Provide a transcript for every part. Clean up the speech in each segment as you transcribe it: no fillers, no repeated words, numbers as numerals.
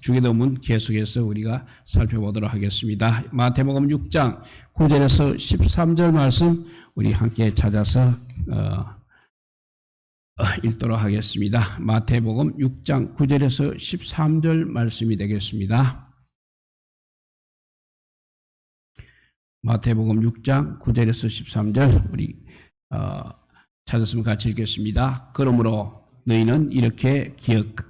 주기도문 계속해서 우리가 살펴보도록 하겠습니다. 마태복음 6장 9절에서 13절 말씀 우리 함께 찾아서 읽도록 하겠습니다. 마태복음 6장 9절에서 13절 말씀이 되겠습니다. 마태복음 6장 9절에서 13절 우리 찾았으면 같이 읽겠습니다. 그러므로 너희는 이렇게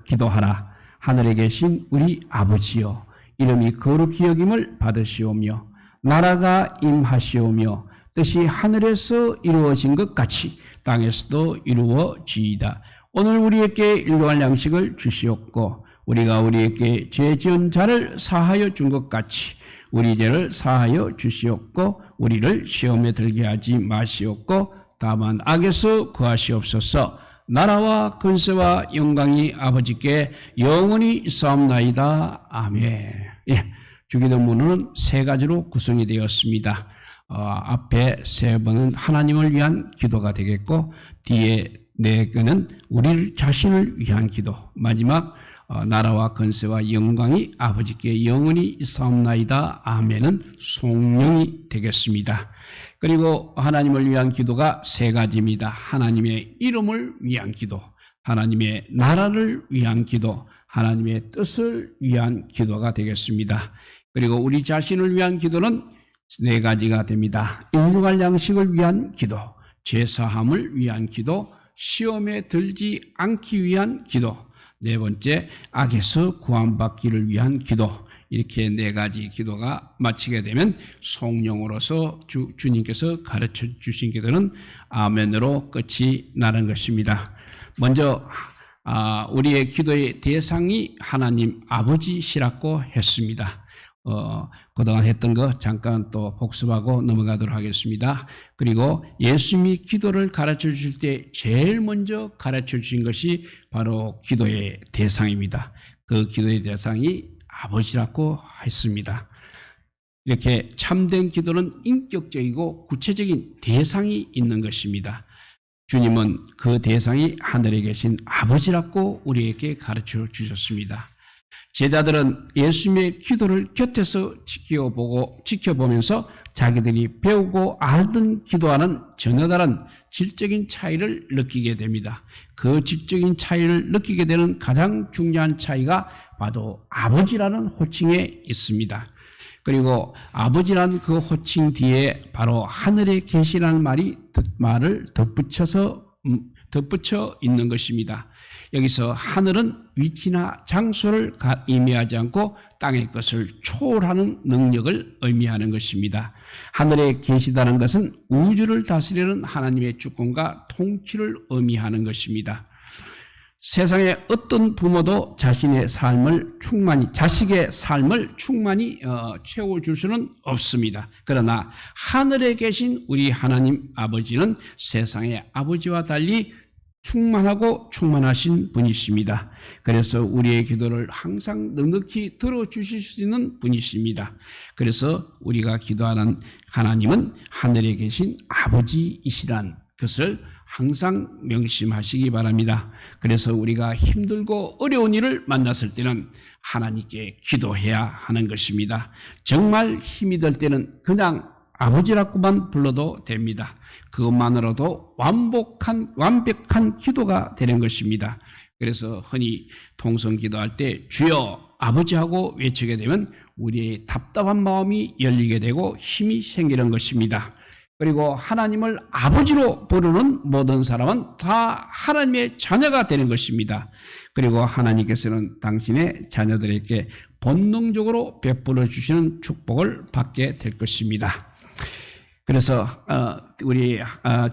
기도하라. 하늘에 계신 우리 아버지여, 이름이 거룩히 여김을 받으시오며 나라가 임하시오며 뜻이 하늘에서 이루어진 것 같이 땅에서도 이루어지이다. 오늘 우리에게 일용할 양식을 주시옵고 우리가 우리에게 죄 지은 자를 사하여 준 것 같이 우리 죄를 사하여 주시옵고 우리를 시험에 들게 하지 마시옵고 다만 악에서 구하시옵소서. 나라와 권세와 영광이 아버지께 영원히 있사옵나이다. 아멘. 예, 주기도문은 세 가지로 구성이 되었습니다. 앞에 세 번은 하나님을 위한 기도가 되겠고 뒤에 네 개는 우리 자신을 위한 기도, 마지막 나라와 권세와 영광이 아버지께 영원히 있사옵나이다. 아멘은 송영이 되겠습니다. 그리고 하나님을 위한 기도가 세 가지입니다. 하나님의 이름을 위한 기도, 하나님의 나라를 위한 기도, 하나님의 뜻을 위한 기도가 되겠습니다. 그리고 우리 자신을 위한 기도는 네 가지가 됩니다. 일용할 양식을 위한 기도, 죄사함을 위한 기도, 시험에 들지 않기 위한 기도, 네 번째 악에서 구원받기를 위한 기도. 이렇게 네 가지 기도가 마치게 되면 성령으로서 주님께서 가르쳐 주신 기도는 아멘으로 끝이 나는 것입니다. 먼저 우리의 기도의 대상이 하나님 아버지시라고 했습니다. 그동안 했던 거 잠깐 또 복습하고 넘어가도록 하겠습니다. 그리고 예수님이 기도를 가르쳐 주실 때 제일 먼저 가르쳐 주신 것이 바로 기도의 대상입니다. 그 기도의 대상이 아버지라고 했습니다. 이렇게 참된 기도는 인격적이고 구체적인 대상이 있는 것입니다. 주님은 그 대상이 하늘에 계신 아버지라고 우리에게 가르쳐 주셨습니다. 제자들은 예수님의 기도를 곁에서 지켜보면서 자기들이 배우고 알던 기도와는 전혀 다른 질적인 차이를 느끼게 됩니다. 그 질적인 차이를 느끼게 되는 가장 중요한 차이가 바로 아버지라는 호칭에 있습니다. 그리고 아버지라는 그 호칭 뒤에 바로 하늘에 계시라는 말을 덧붙여 있는 것입니다. 여기서 하늘은 위치나 장소를 의미하지 않고 땅의 것을 초월하는 능력을 의미하는 것입니다. 하늘에 계시다는 것은 우주를 다스리는 하나님의 주권과 통치를 의미하는 것입니다. 세상에 어떤 부모도 자식의 삶을 충만히 채워줄 수는 없습니다. 그러나 하늘에 계신 우리 하나님 아버지는 세상의 아버지와 달리 충만하고 충만하신 분이십니다. 그래서 우리의 기도를 항상 넉넉히 들어주실 수 있는 분이십니다. 그래서 우리가 기도하는 하나님은 하늘에 계신 아버지이시란 것을 항상 명심하시기 바랍니다. 그래서 우리가 힘들고 어려운 일을 만났을 때는 하나님께 기도해야 하는 것입니다. 정말 힘이 들 때는 그냥 아버지라고만 불러도 됩니다. 그것만으로도 완벽한 기도가 되는 것입니다. 그래서 흔히 통성 기도할 때 주여 아버지하고 외치게 되면 우리의 답답한 마음이 열리게 되고 힘이 생기는 것입니다. 그리고 하나님을 아버지로 부르는 모든 사람은 다 하나님의 자녀가 되는 것입니다. 그리고 하나님께서는 당신의 자녀들에게 본능적으로 베풀어 주시는 축복을 받게 될 것입니다. 그래서 우리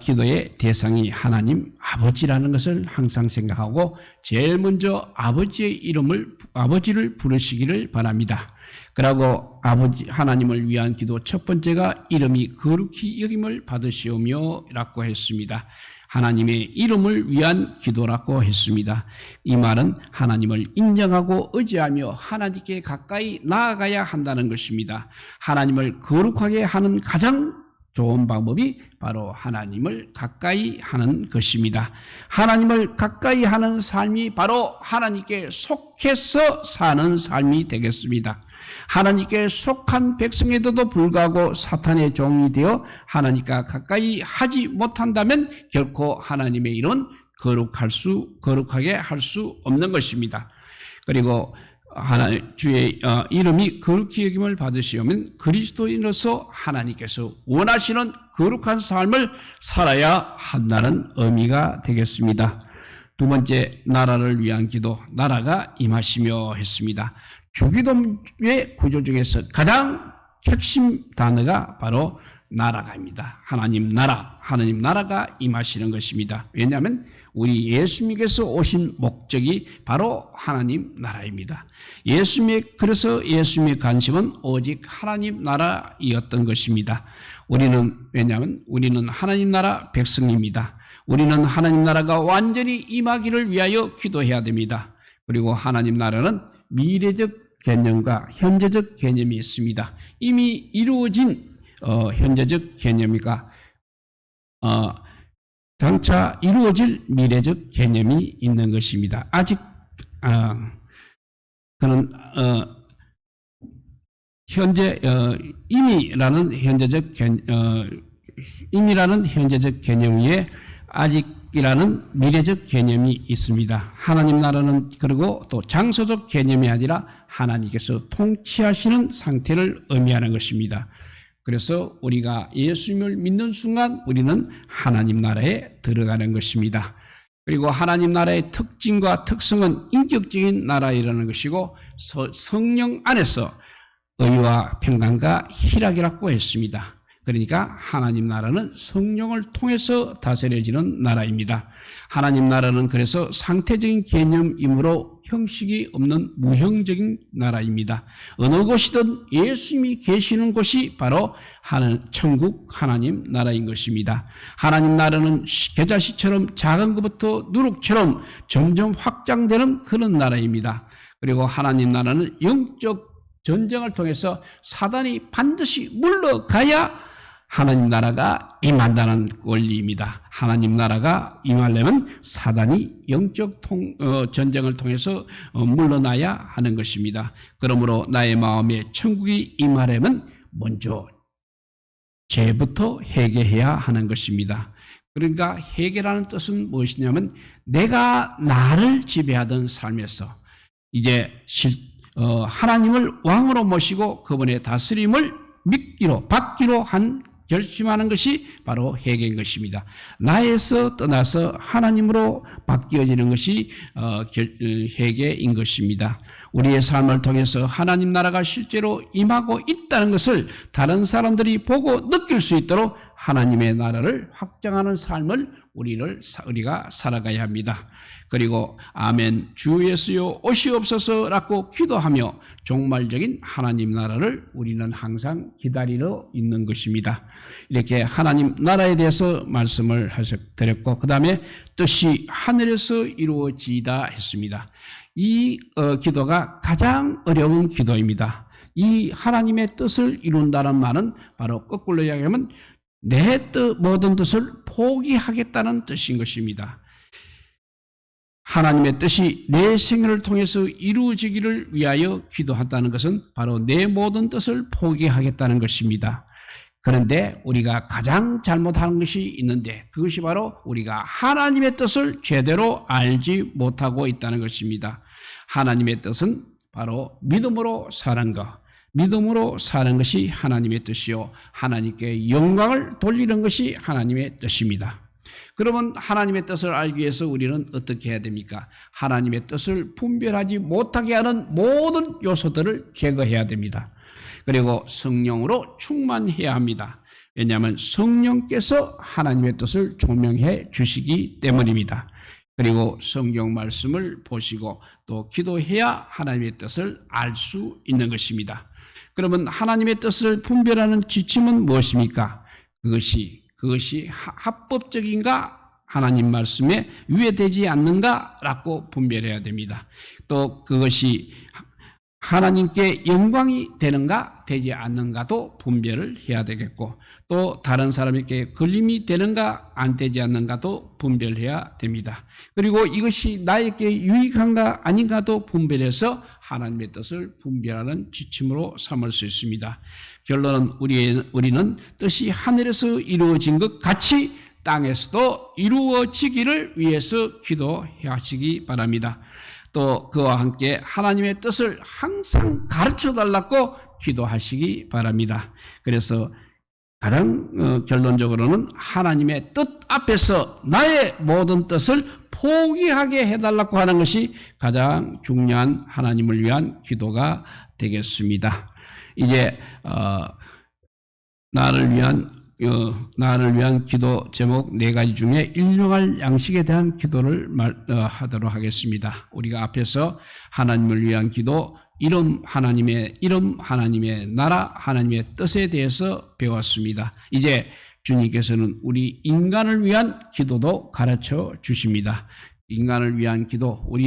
기도의 대상이 하나님 아버지라는 것을 항상 생각하고 제일 먼저 아버지를 부르시기를 바랍니다. 그리고 아버지 하나님을 위한 기도 첫 번째가 이름이 거룩히 여김을 받으시오며 라고 했습니다. 하나님의 이름을 위한 기도라고 했습니다. 이 말은 하나님을 인정하고 의지하며 하나님께 가까이 나아가야 한다는 것입니다. 하나님을 거룩하게 하는 가장 좋은 방법이 바로 하나님을 가까이 하는 것입니다. 하나님을 가까이 하는 삶이 바로 하나님께 속해서 사는 삶이 되겠습니다. 하나님께 속한 백성에도 불구하고 사탄의 종이 되어 하나님과 가까이 하지 못한다면 결코 하나님의 일은 거룩하게 할 수 없는 것입니다. 그리고 주의 이름이 거룩히 여김을 받으시려면 그리스도인으로서 하나님께서 원하시는 거룩한 삶을 살아야 한다는 의미가 되겠습니다. 두 번째, 나라를 위한 기도, 나라가 임하시며 했습니다. 주기도의 구조 중에서 가장 핵심 단어가 바로 나라가입니다. 하나님 나라가 임하시는 것입니다. 왜냐하면 우리 예수님께서 오신 목적이 바로 하나님 나라입니다. 그래서 예수님의 관심은 오직 하나님 나라이었던 것입니다. 왜냐하면 우리는 하나님 나라 백성입니다. 우리는 하나님 나라가 완전히 임하기를 위하여 기도해야 됩니다. 그리고 하나님 나라는 미래적 개념과 현재적 개념이 있습니다. 이미 이루어진 현재적 개념이가 장차 이루어질 미래적 개념이 있는 것입니다. 아직 그는 현재 이미라는 현재적 개념 위에 아직이라는 미래적 개념이 있습니다. 하나님 나라는 그리고 또 장소적 개념이 아니라 하나님께서 통치하시는 상태를 의미하는 것입니다. 그래서 우리가 예수님을 믿는 순간 우리는 하나님 나라에 들어가는 것입니다. 그리고 하나님 나라의 특징과 특성은 인격적인 나라이라는 것이고 성령 안에서 의와 평강과 희락이라고 했습니다. 그러니까 하나님 나라는 성령을 통해서 다스려지는 나라입니다. 하나님 나라는 그래서 상태적인 개념이므로 형식이 없는 무형적인 나라입니다. 어느 곳이든 예수님이 계시는 곳이 바로 천국 하나님 나라인 것입니다. 하나님 나라는 겨자씨처럼 작은 것부터 누룩처럼 점점 확장되는 그런 나라입니다. 그리고 하나님 나라는 영적 전쟁을 통해서 사단이 반드시 물러가야 하나님 나라가 임한다는 원리입니다. 하나님 나라가 임하려면 사단이 영적 전쟁을 통해서 물러나야 하는 것입니다. 그러므로 나의 마음에 천국이 임하려면 먼저 죄부터 해결해야 하는 것입니다. 그러니까 해결하는 뜻은 무엇이냐면 내가 나를 지배하던 삶에서 이제 하나님을 왕으로 모시고 그분의 다스림을 받기로 결심하는 것이 바로 회개인 것입니다. 나에서 떠나서 하나님으로 바뀌어지는 것이 회개인 것입니다. 우리의 삶을 통해서 하나님 나라가 실제로 임하고 있다는 것을 다른 사람들이 보고 느낄 수 있도록 하나님의 나라를 확장하는 삶을 우리가 살아가야 합니다. 그리고 아멘 주 예수여 오시옵소서라고 기도하며 종말적인 하나님 나라를 우리는 항상 기다리러 있는 것입니다. 이렇게 하나님 나라에 대해서 말씀을 드렸고 그 다음에 뜻이 하늘에서 이루어지다 했습니다. 이 기도가 가장 어려운 기도입니다. 이 하나님의 뜻을 이룬다는 말은 바로 거꾸로 이야기하면 내 모든 뜻을 포기하겠다는 뜻인 것입니다. 하나님의 뜻이 내 생애를 통해서 이루어지기를 위하여 기도한다는 것은 바로 내 모든 뜻을 포기하겠다는 것입니다. 그런데 우리가 가장 잘못하는 것이 있는데 그것이 바로 우리가 하나님의 뜻을 제대로 알지 못하고 있다는 것입니다. 하나님의 뜻은 바로 믿음으로 사는 것. 믿음으로 사는 것이 하나님의 뜻이요 하나님께 영광을 돌리는 것이 하나님의 뜻입니다. 그러면 하나님의 뜻을 알기 위해서 우리는 어떻게 해야 됩니까? 하나님의 뜻을 분별하지 못하게 하는 모든 요소들을 제거해야 됩니다. 그리고 성령으로 충만해야 합니다. 왜냐하면 성령께서 하나님의 뜻을 조명해 주시기 때문입니다. 그리고 성경 말씀을 보시고 또 기도해야 하나님의 뜻을 알 수 있는 것입니다. 그러면 하나님의 뜻을 분별하는 지침은 무엇입니까? 그것이 합법적인가? 하나님 말씀에 위배되지 않는가라고 분별해야 됩니다. 또 그것이 하나님께 영광이 되는가 되지 않는가도 분별을 해야 되겠고, 또 다른 사람에게 걸림이 되는가 안 되지 않는가도 분별해야 됩니다. 그리고 이것이 나에게 유익한가 아닌가도 분별해서 하나님의 뜻을 분별하는 지침으로 삼을 수 있습니다. 결론은 우리는 뜻이 하늘에서 이루어진 것 같이 땅에서도 이루어지기를 위해서 기도하시기 바랍니다. 또 그와 함께 하나님의 뜻을 항상 가르쳐 달라고 기도하시기 바랍니다. 그래서 가장 결론적으로는 하나님의 뜻 앞에서 나의 모든 뜻을 포기하게 해달라고 하는 것이 가장 중요한 하나님을 위한 기도가 되겠습니다. 이제 나를 위한 기도 제목 4가지 중에 일용할 양식에 대한 기도를 하도록 하겠습니다. 우리가 앞에서 하나님을 위한 기도, 하나님의 나라, 하나님의 뜻에 대해서 배웠습니다. 이제 주님께서는 우리 인간을 위한 기도도 가르쳐 주십니다. 인간을 위한 기도가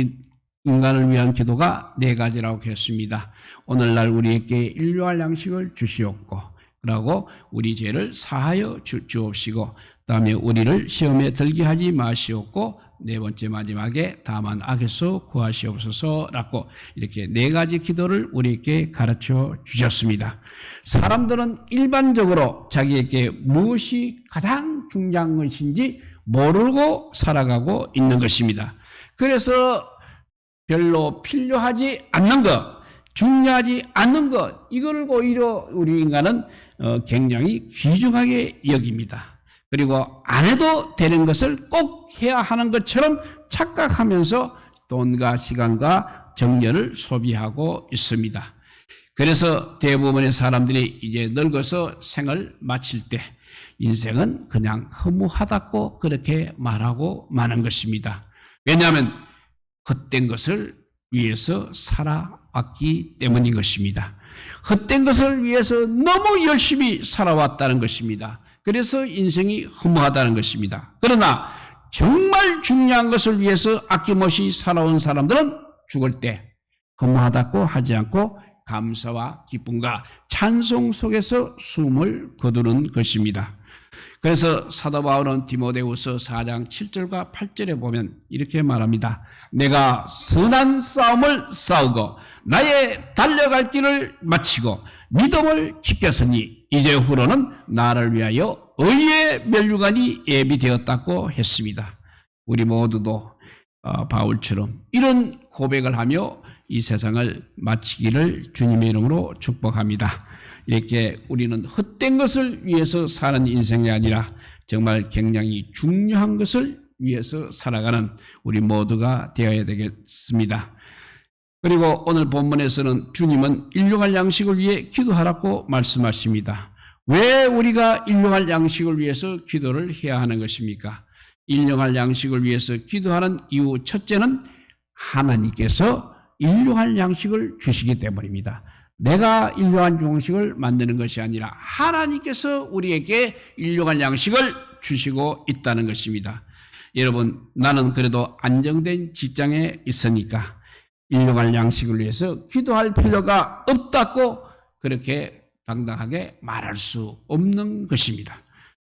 4가지라고 했습니다. 오늘날 우리에게 일용할 양식을 주시옵고, 그리고 우리 죄를 사하여 주옵시고, 그다음에 우리를 시험에 들게 하지 마시옵고, 4번째 마지막에 다만 악에서 구하시옵소서라고 이렇게 4가지 기도를 우리에게 가르쳐 주셨습니다. 사람들은 일반적으로 자기에게 무엇이 가장 중요한 것인지 모르고 살아가고 있는 것입니다. 그래서 별로 필요하지 않는 것, 중요하지 않는 것, 이걸 오히려 우리 인간은 굉장히 귀중하게 여깁니다. 그리고 안 해도 되는 것을 꼭 해야 하는 것처럼 착각하면서 돈과 시간과 정열을 소비하고 있습니다. 그래서 대부분의 사람들이 이제 늙어서 생을 마칠 때 인생은 그냥 허무하다고 그렇게 말하고 마는 것입니다. 왜냐하면 헛된 것을 위해서 살아왔기 때문인 것입니다. 헛된 것을 위해서 너무 열심히 살아왔다는 것입니다. 그래서 인생이 허무하다는 것입니다. 그러나 정말 중요한 것을 위해서 아낌없이 살아온 사람들은 죽을 때 허무하다고 하지 않고 감사와 기쁨과 찬송 속에서 숨을 거두는 것입니다. 그래서 사도 바울은 디모데후서 4장 7절과 8절에 보면 이렇게 말합니다. 내가 선한 싸움을 싸우고 나의 달려갈 길을 마치고 믿음을 지켰으니 이제 후로는 나를 위하여 의의 면류관이 예비되었다고 했습니다. 우리 모두도 바울처럼 이런 고백을 하며 이 세상을 마치기를 주님의 이름으로 축복합니다. 이렇게 우리는 헛된 것을 위해서 사는 인생이 아니라 정말 굉장히 중요한 것을 위해서 살아가는 우리 모두가 되어야 되겠습니다. 그리고 오늘 본문에서는 주님은 일용할 양식을 위해 기도하라고 말씀하십니다. 왜 우리가 일용할 양식을 위해서 기도를 해야 하는 것입니까? 일용할 양식을 위해서 기도하는 이유 첫째는 하나님께서 일용할 양식을 주시기 때문입니다. 내가 일용할 양식을 만드는 것이 아니라 하나님께서 우리에게 일용할 양식을 주시고 있다는 것입니다. 여러분, 나는 그래도 안정된 직장에 있으니까 일용할 양식을 위해서 기도할 필요가 없다고 그렇게 당당하게 말할 수 없는 것입니다.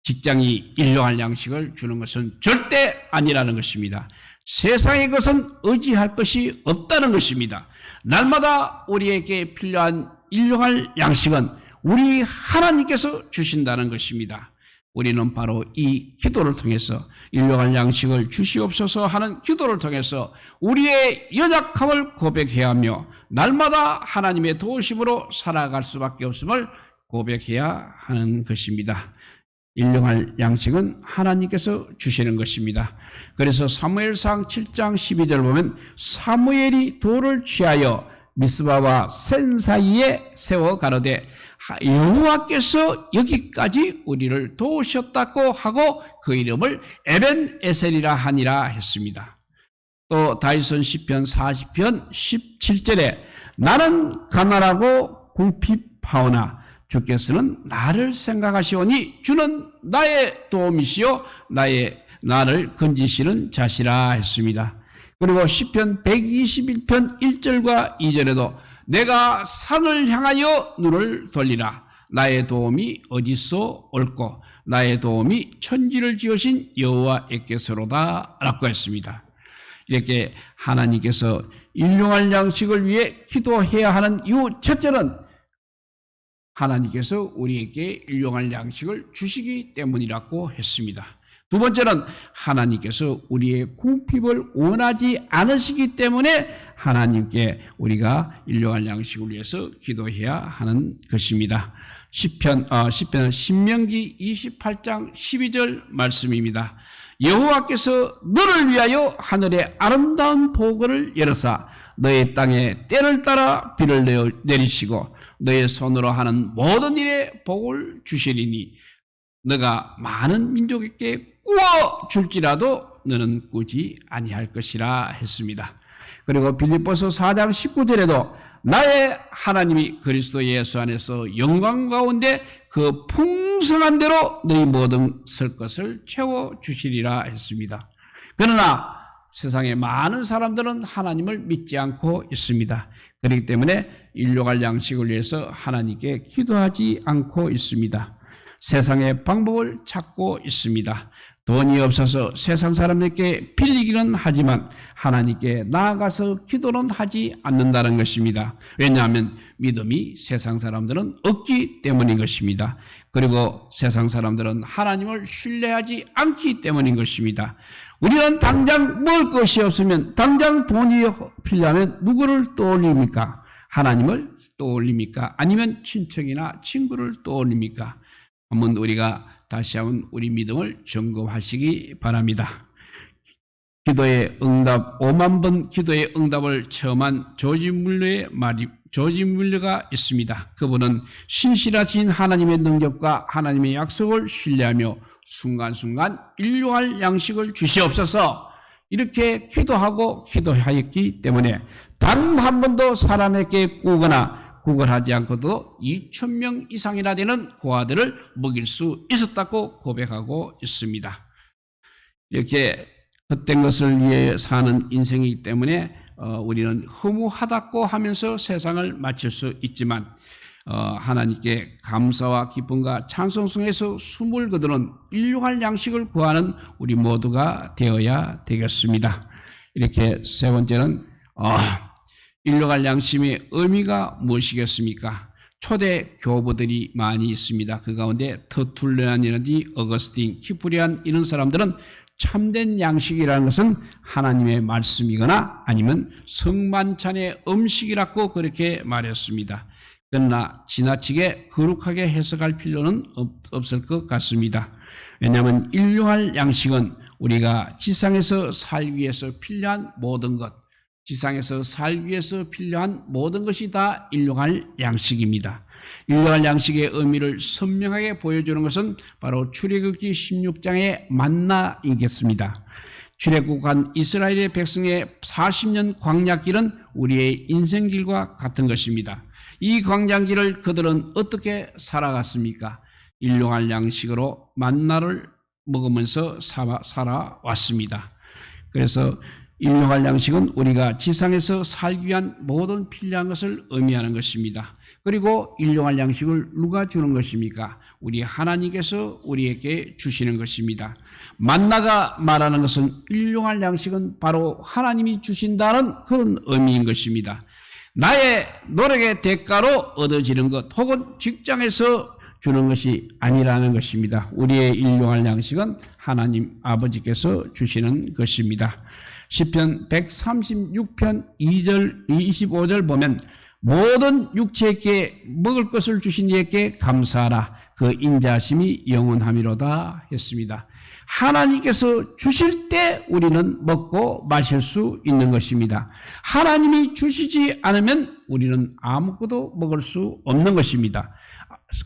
직장이 일용할 양식을 주는 것은 절대 아니라는 것입니다. 세상의 것은 의지할 것이 없다는 것입니다. 날마다 우리에게 필요한 일용할 양식은 우리 하나님께서 주신다는 것입니다. 우리는 바로 이 기도를 통해서 일용할 양식을 주시옵소서 하는 기도를 통해서 우리의 연약함을 고백해야 하며 날마다 하나님의 도우심으로 살아갈 수밖에 없음을 고백해야 하는 것입니다. 일용할 양식은 하나님께서 주시는 것입니다. 그래서 사무엘상 7장 12절 보면 사무엘이 돌을 취하여 미스바와 센 사이에 세워 가로되 여호와께서 여기까지 우리를 도우셨다고 하고 그 이름을 에벤에셀이라 하니라 했습니다. 또 다윗은 시편 40편 17절에 나는 가난하고 궁핍하오나 주께서는 나를 생각하시오니 주는 나의 도움이시요 나를 건지시는 자시라 했습니다. 그리고 시편 121편 1절과 2절에도 내가 산을 향하여 눈을 돌리라. 나의 도움이 어디서 올꼬? 나의 도움이 천지를 지으신 여호와께서로다 라고 했습니다. 이렇게 하나님께서 일용할 양식을 위해 기도해야 하는 이유 첫째는 하나님께서 우리에게 일용할 양식을 주시기 때문이라고 했습니다. 두 번째는 하나님께서 우리의 궁핍을 원하지 않으시기 때문에 하나님께 우리가 일용할 양식을 위해서 기도해야 하는 것입니다. 신명기 28장 12절 말씀입니다. 여호와께서 너를 위하여 하늘의 아름다운 보고를 열어사 너의 땅에 때를 따라 비를 내리시고 너의 손으로 하는 모든 일에 복을 주시리니 너가 많은 민족에게 꾸어 줄지라도 너는 꾸지 아니할 것이라 했습니다. 그리고 빌립보서 4장 19절에도 나의 하나님이 그리스도 예수 안에서 영광 가운데 그 풍성한 대로 너희 모든 쓸 것을 채워주시리라 했습니다. 그러나 세상에 많은 사람들은 하나님을 믿지 않고 있습니다. 그렇기 때문에 일용할 양식을 위해서 하나님께 기도하지 않고 있습니다. 세상의 방법을 찾고 있습니다. 돈이 없어서 세상 사람들께 빌리기는 하지만 하나님께 나아가서 기도는 하지 않는다는 것입니다. 왜냐하면 믿음이 세상 사람들은 없기 때문인 것입니다. 그리고 세상 사람들은 하나님을 신뢰하지 않기 때문인 것입니다. 우리는 당장 먹을 것이 없으면 당장 돈이 필요하면 누구를 떠올립니까? 하나님을 떠올립니까? 아니면 친척이나 친구를 떠올립니까? 한번 우리가 다시 한번 우리 믿음을 점검하시기 바랍니다. 기도의 응답, 5만 번 기도의 응답을 체험한 조지 물러가 있습니다. 그분은 신실하신 하나님의 능력과 하나님의 약속을 신뢰하며 순간순간 일용할 양식을 주시옵소서 이렇게 기도하고 기도하였기 때문에 단 한 번도 사람에게 꾸거나 구걸하지 않고도 2,000명 이상이나 되는 고아들을 먹일 수 있었다고 고백하고 있습니다. 이렇게 헛된 것을 위해 사는 인생이기 때문에 우리는 허무하다고 하면서 세상을 마칠 수 있지만 하나님께 감사와 기쁨과 찬송 속에서 숨을 거두는 일용할 양식을 구하는 우리 모두가 되어야 되겠습니다. 이렇게 세 번째는 일용할 양식의 의미가 무엇이겠습니까? 초대 교부들이 많이 있습니다. 그 가운데 터툴리안이라든지 어거스틴, 키프리안 이런 사람들은 참된 양식이라는 것은 하나님의 말씀이거나 아니면 성만찬의 음식이라고 그렇게 말했습니다. 그러나 지나치게 거룩하게 해석할 필요는 없을 것 같습니다. 왜냐하면 일용할 양식은 우리가 지상에서 살기 위해서 필요한 모든 것, 지상에서 살기 위해서 필요한 모든 것이 다 일용할 양식입니다. 일용할 양식의 의미를 선명하게 보여주는 것은 바로 출애굽기 16장의 만나이겠습니다. 출애굽한 이스라엘의 백성의 40년 광야길은 우리의 인생길과 같은 것입니다. 이 광야길을 그들은 어떻게 살아갔습니까? 일용할 양식으로 만나를 먹으면서 살아왔습니다. 그래서 일용할 양식은 우리가 지상에서 살기 위한 모든 필요한 것을 의미하는 것입니다. 그리고 일용할 양식을 누가 주는 것입니까? 우리 하나님께서 우리에게 주시는 것입니다. 만나가 말하는 것은 일용할 양식은 바로 하나님이 주신다는 그런 의미인 것입니다. 나의 노력의 대가로 얻어지는 것 혹은 직장에서 주는 것이 아니라는 것입니다. 우리의 일용할 양식은 하나님 아버지께서 주시는 것입니다. 시편 136편 2절 25절 보면 모든 육체에게 먹을 것을 주신 이에게 감사하라. 그 인자하심이 영원함이로다 했습니다. 하나님께서 주실 때 우리는 먹고 마실 수 있는 것입니다. 하나님이 주시지 않으면 우리는 아무것도 먹을 수 없는 것입니다.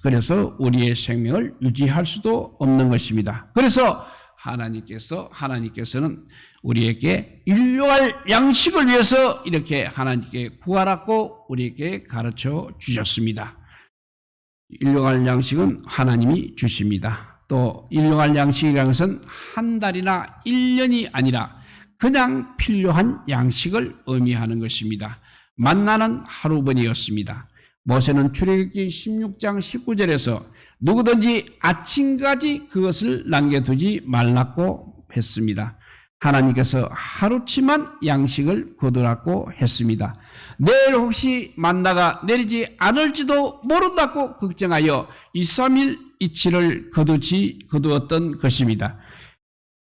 그래서 우리의 생명을 유지할 수도 없는 것입니다. 그래서 하나님께서는 우리에게 일용할 양식을 위해서 이렇게 하나님께 구하라고 우리에게 가르쳐 주셨습니다. 일용할 양식은 하나님이 주십니다. 또 일용할 양식이라는 것은 한 달이나 1년이 아니라 그냥 필요한 양식을 의미하는 것입니다. 만나는 하루번이었습니다. 모세는 출애굽기 16장 19절에서 누구든지 아침까지 그것을 남겨두지 말라고 했습니다. 하나님께서 하루치만 양식을 거두라고 했습니다. 내일 혹시 만나가 내리지 않을지도 모른다고 걱정하여 2, 3일 이치를 거두었던 것입니다.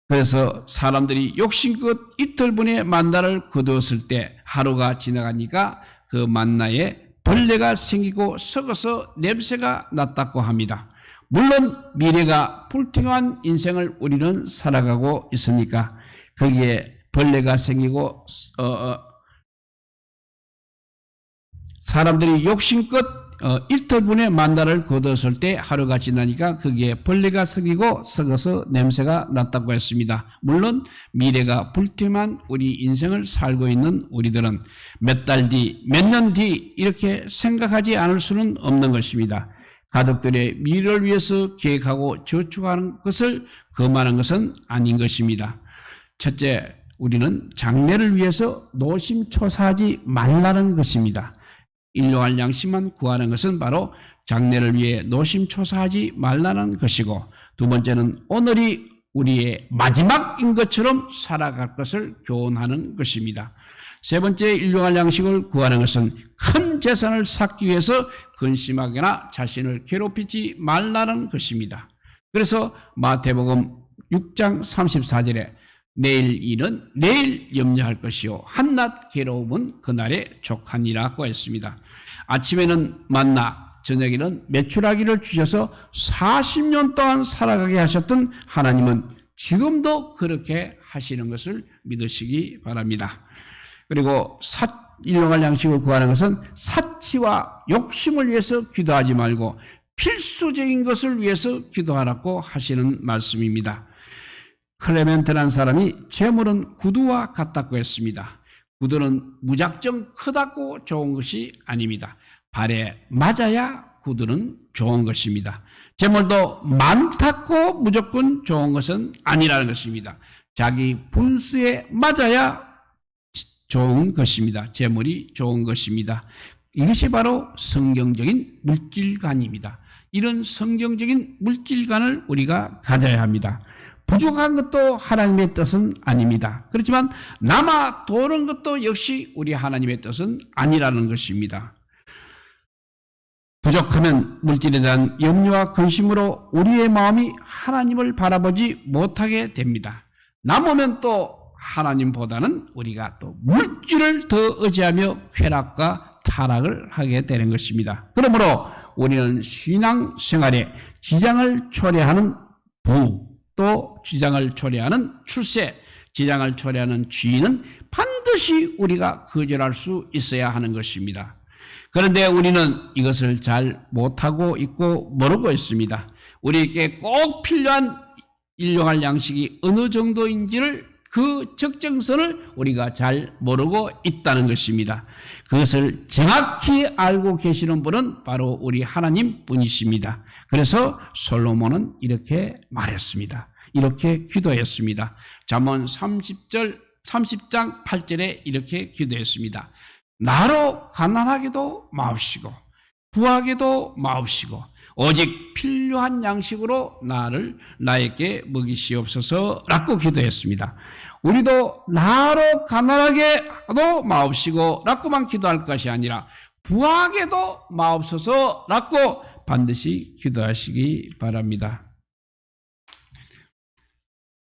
그래서 사람들이 욕심껏 이틀분의 만나를 거두었을 때 하루가 지나가니까 그 만나에 벌레가 생기고 썩어서 냄새가 났다고 합니다. 물론 미래가 불투명한 인생을 우리는 살아가고 있으니까 거기에 벌레가 생기고 사람들이 욕심껏 이틀분의 만나를 거두었을 때 하루가 지나니까 거기에 벌레가 생기고 썩어서 냄새가 났다고 했습니다. 물론 미래가 불투명한 우리 인생을 살고 있는 우리들은 몇 달 뒤, 몇 년 뒤 이렇게 생각하지 않을 수는 없는 것입니다. 가족들의 미래를 위해서 계획하고 저축하는 것을 거만한 것은 아닌 것입니다. 첫째, 우리는 장래를 위해서 노심초사하지 말라는 것입니다. 일용할 양식만 구하는 것은 바로 장래를 위해 노심초사하지 말라는 것이고, 두 번째는 오늘이 우리의 마지막인 것처럼 살아갈 것을 교훈하는 것입니다. 세 번째, 일용할 양식을 구하는 것은 큰 재산을 쌓기 위해서 근심하거나 자신을 괴롭히지 말라는 것입니다. 그래서 마태복음 6장 34절에 내일 일은 내일 염려할 것이요 한낱 괴로움은 그날에 족하니라고 했습니다. 아침에는 만나, 저녁에는 메추라기를 주셔서 40년 동안 살아가게 하셨던 하나님은 지금도 그렇게 하시는 것을 믿으시기 바랍니다. 그리고 일용할 양식을 구하는 것은 사치와 욕심을 위해서 기도하지 말고 필수적인 것을 위해서 기도하라고 하시는 말씀입니다. 클레멘트라는 사람이 재물은 구두와 같다고 했습니다. 구두는 무작정 크다고 좋은 것이 아닙니다. 발에 맞아야 구두는 좋은 것입니다. 재물도 많다고 무조건 좋은 것은 아니라는 것입니다. 자기 분수에 맞아야 좋은 것입니다. 재물이 좋은 것입니다. 이것이 바로 성경적인 물질관입니다. 이런 성경적인 물질관을 우리가 가져야 합니다. 부족한 것도 하나님의 뜻은 아닙니다. 그렇지만 남아 도는 것도 역시 우리 하나님의 뜻은 아니라는 것입니다. 부족하면 물질에 대한 염려와 근심으로 우리의 마음이 하나님을 바라보지 못하게 됩니다. 남으면 또 하나님보다는 우리가 또 물질을 더 의지하며 쾌락과 타락을 하게 되는 것입니다. 그러므로 우리는 신앙생활에 지장을 초래하는 부, 또 지장을 초래하는 출세, 지장을 초래하는 주인은 반드시 우리가 거절할 수 있어야 하는 것입니다. 그런데 우리는 이것을 잘 못하고 있고 모르고 있습니다. 우리에게 꼭 필요한 일용할 양식이 어느 정도인지를 그 적정선을 우리가 잘 모르고 있다는 것입니다. 그것을 정확히 알고 계시는 분은 바로 우리 하나님 분이십니다. 그래서 솔로몬은 이렇게 말했습니다. 이렇게 기도했습니다. 잠언 30장 8절에 이렇게 기도했습니다. 나로 가난하게도 마옵시고 부하게도 마옵시고 오직 필요한 양식으로 나에게 먹이시옵소서라고 기도했습니다. 우리도 나로 가난하게도 마옵시고 라고만 기도할 것이 아니라 부하게도 마옵소서라고 반드시 기도하시기 바랍니다.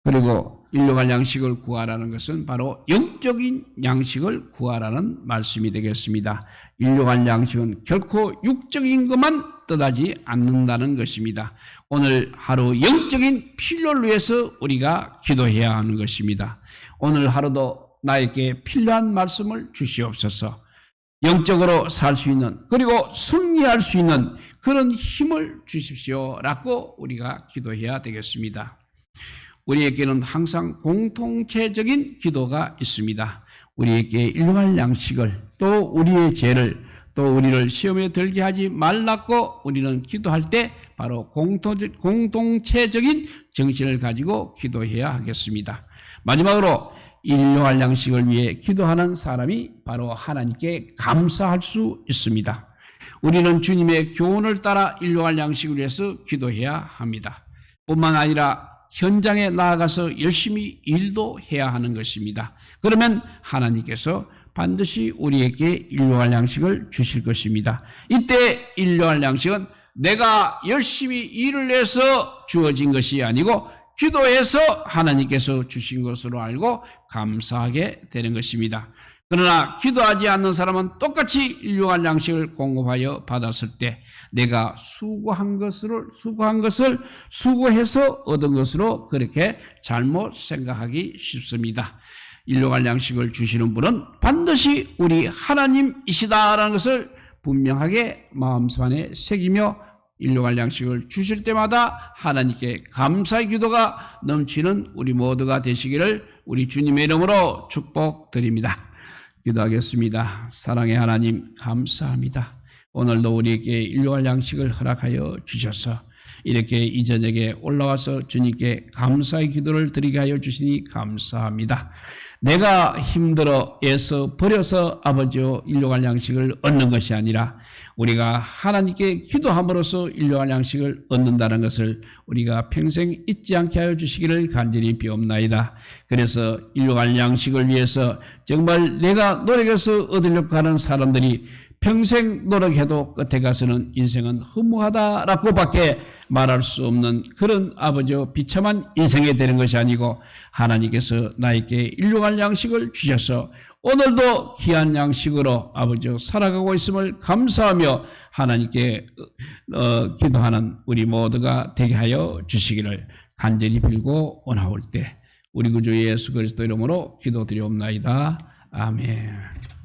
그리고 일용할 양식을 구하라는 것은 바로 영적인 양식을 구하라는 말씀이 되겠습니다. 일용할 양식은 결코 육적인 것만 뜻하지 않는다는 것입니다. 오늘 하루 영적인 필요를 위해서 우리가 기도해야 하는 것입니다. 오늘 하루도 나에게 필요한 말씀을 주시옵소서. 영적으로 살 수 있는, 그리고 승리할 수 있는 그런 힘을 주십시오라고 우리가 기도해야 되겠습니다. 우리에게는 항상 공통체적인 기도가 있습니다. 우리에게 일용할 양식을, 또 우리의 죄를, 또 우리를 시험에 들게 하지 말라고 우리는 기도할 때 바로 공동체적인 정신을 가지고 기도해야 하겠습니다. 마지막으로 일용할 양식을 위해 기도하는 사람이 바로 하나님께 감사할 수 있습니다. 우리는 주님의 교훈을 따라 일용할 양식을 위해서 기도해야 합니다. 뿐만 아니라 현장에 나아가서 열심히 일도 해야 하는 것입니다. 그러면 하나님께서 반드시 우리에게 일용할 양식을 주실 것입니다. 이때 일용할 양식은 내가 열심히 일을 해서 주어진 것이 아니고 기도해서 하나님께서 주신 것으로 알고 감사하게 되는 것입니다. 그러나 기도하지 않는 사람은 똑같이 일용할 양식을 공급하여 받았을 때 내가 수고한 것을 수고해서 얻은 것으로 그렇게 잘못 생각하기 쉽습니다. 일용할 양식을 주시는 분은 반드시 우리 하나님이시다라는 것을 분명하게 마음속에 새기며 일용할 양식을 주실 때마다 하나님께 감사의 기도가 넘치는 우리 모두가 되시기를 우리 주님의 이름으로 축복드립니다. 기도하겠습니다. 사랑의 하나님 감사합니다. 오늘도 우리에게 일용할 양식을 허락하여 주셔서 이렇게 이 저녁에 올라와서 주님께 감사의 기도를 드리게 하여 주시니 감사합니다. 내가 힘들어 애써 버려서 아버지여 일용할 양식을 얻는 것이 아니라 우리가 하나님께 기도함으로써 일용할 양식을 얻는다는 것을 우리가 평생 잊지 않게 하여 주시기를 간절히 비옵나이다. 그래서 일용할 양식을 위해서 정말 내가 노력해서 얻으려고 하는 사람들이 평생 노력해도 끝에 가서는 인생은 허무하다라고 밖에 말할 수 없는 그런 아버지와 비참한 인생이 되는 것이 아니고 하나님께서 나에게 일용할 양식을 주셔서 오늘도 귀한 양식으로 아버지와 살아가고 있음을 감사하며 하나님께 기도하는 우리 모두가 되게 하여 주시기를 간절히 빌고 원하올 때 우리 구주 예수 그리스도 이름으로 기도드리옵나이다. 아멘.